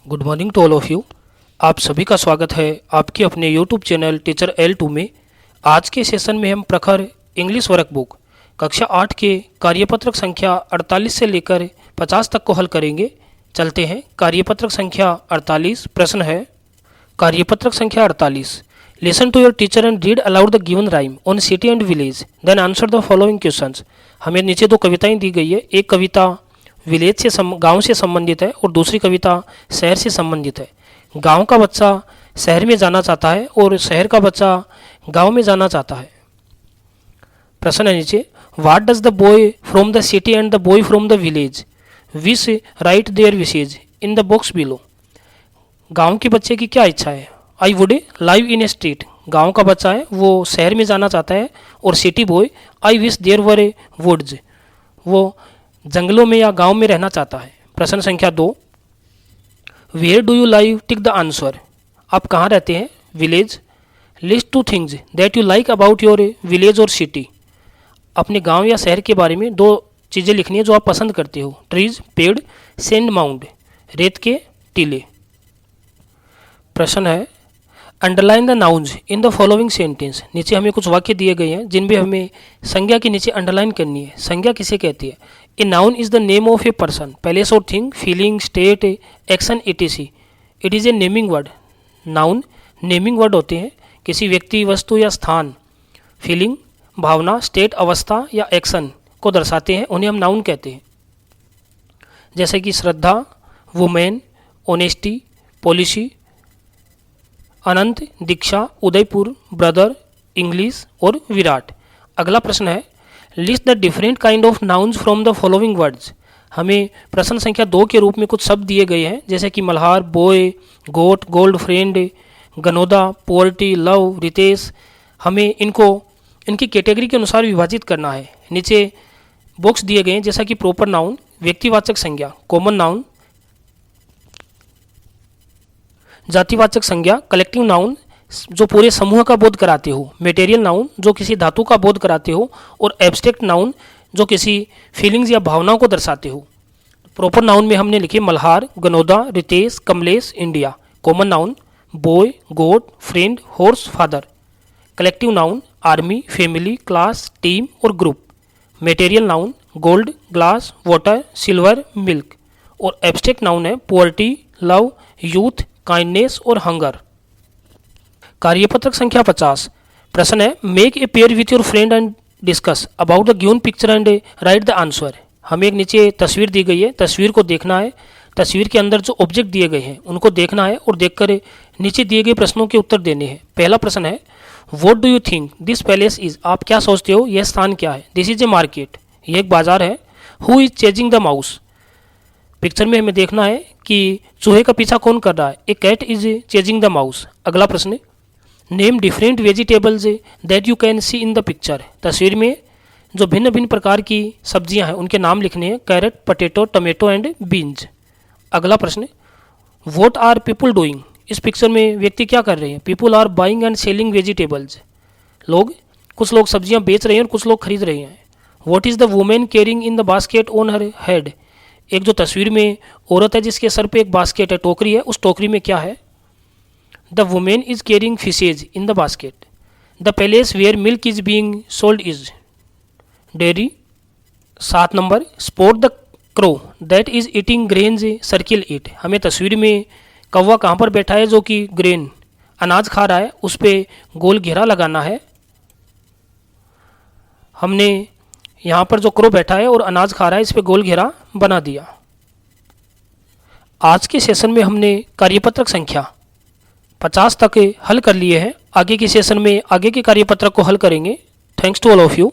Good morning to all of you. आप सभी का स्वागत है आपके अपने यूट्यूब चैनल टीचर L2 में। आज के सेशन में हम प्रखर इंग्लिश वर्कबुक कक्षा 8 के कार्यपत्रक संख्या 48 से लेकर 50 तक को हल करेंगे। चलते हैं। कार्यपत्रक संख्या 48। प्रश्न है कार्यपत्रक संख्या 48। Listen to your teacher and read aloud the given rhyme on city and village then answer the following questions. हमें नीचे दो कविताएं दी गई है। एक कविता विलेज से गांव से संबंधित है और दूसरी कविता शहर से संबंधित है। गांव का बच्चा शहर में जाना चाहता है और शहर का बच्चा गांव में जाना चाहता है। प्रश्न है नीचे, what does the boy from the city and the boy from the village wish write their wishes in the box below. गांव के बच्चे की क्या इच्छा है? I would live in a street. गांव का बच्चा है वो शहर में जाना चाहता है और city boy I wish there were a woods, वो जंगलों में या गांव में रहना चाहता है। प्रश्न संख्या 2, where do you live tick the answer. आप कहाँ रहते हैं? Village. List 2 things that you like about your village और सिटी। अपने गांव या शहर के बारे में 2 चीज़ें लिखनी है जो आप पसंद करते हो। ट्रीज पेड़, सैंड माउंड रेत के टीले। प्रश्न है underline the nouns in the following sentence. नीचे हमें कुछ वाक्य दिए गए हैं जिनमें हमें संज्ञा के नीचे अंडरलाइन करनी है। संज्ञा किसे कहती है? A noun is the name of a person, place और thing, feeling, state, action, etc. It is a naming word. Noun naming word होते हैं, किसी व्यक्ति, वस्तु या स्थान, फीलिंग भावना, स्टेट अवस्था या एक्शन को दर्शाते हैं, उन्हें हम नाउन कहते हैं। जैसे कि श्रद्धा, वुमेन, ऑनेस्टी, पॉलिसी, अनंत, दीक्षा, उदयपुर, ब्रदर, इंग्लिश और विराट। अगला प्रश्न है list the different kind of nouns from the following words. हमें प्रश्न संख्या 2 के रूप में कुछ शब्द दिए गए हैं जैसे कि Malhar, boy, goat, gold friend, Ganoda, poverty, love, Ritesh. हमें इनको इनकी कैटेगरी के अनुसार विभाजित करना है। नीचे बॉक्स दिए गए हैं जैसा कि प्रॉपर नाउन, व्यक्तिवाचक संज्ञा, कॉमन नाउन, जातिवाचक संज्ञा, कलेक्टिव नाउन जो पूरे समूह का बोध कराते हो, मटेरियल नाउन जो किसी धातु का बोध कराते हो, और एब्स्ट्रैक्ट नाउन जो किसी फीलिंग्स या भावनाओं को दर्शाते हो। प्रॉपर नाउन में हमने लिखे Malhar, Ganoda, Ritesh, Kamlesh, India. Common noun boy, goat, friend, horse, father. Collective noun army, family, class, team और group. Material noun gold, glass, water, silver, milk. और एब्स्ट्रैक्ट नाउन है पॉवर्टी, लव, यूथ, काइंडनेस और हंगर। कार्यपत्रक संख्या 50। प्रश्न है make a pair with your friend and discuss about the given picture and write the answer. हमें एक नीचे तस्वीर दी गई है, तस्वीर को देखना है। तस्वीर के अंदर जो ऑब्जेक्ट दिए गए हैं उनको देखना है और देखकर नीचे दिए गए प्रश्नों के उत्तर देने हैं। पहला प्रश्न है what do you think this palace is. आप क्या सोचते हो यह स्थान क्या है? दिस इज ए मार्केट, यह एक बाजार है। Who is chasing the mouse. Picture में हमें देखना है कि चूहे का पीछा कौन कर रहा है? A cat is chasing the mouse. अगला प्रश्न name different vegetables that you can see in the picture. तस्वीर में जो भिन्न भिन्न प्रकार की सब्जियां हैं उनके नाम लिखने हैं, carrot, potato, tomato and beans. अगला प्रश्न व्हाट आर पीपल डूइंग। इस पिक्चर में व्यक्ति क्या कर रहे हैं? People are buying and selling vegetables. कुछ लोग सब्जियां बेच रहे हैं और कुछ लोग खरीद रहे हैं। What is the women carrying in the basket on her head. एक जो तस्वीर में औरत है जिसके सर पे एक बास्केट है, टोकरी है, उस टोकरी में क्या है? The women is carrying fishes in the basket. The palace where milk is being sold is dairy. 7 number spot the crow that is eating grains circle it. हमें तस्वीर में कौवा कहाँ पर बैठा है जो कि ग्रेन अनाज खा रहा है, उस पर गोल घेरा लगाना है। हमने यहाँ पर जो क्रो बैठा है और अनाज खा रहा है इस पर गोल घेरा बना दिया। आज के सेशन में हमने कार्यपत्रक संख्या 50 तक हल कर लिए हैं। आगे के सेशन में आगे के कार्यपत्रक को हल करेंगे। Thanks to all of you.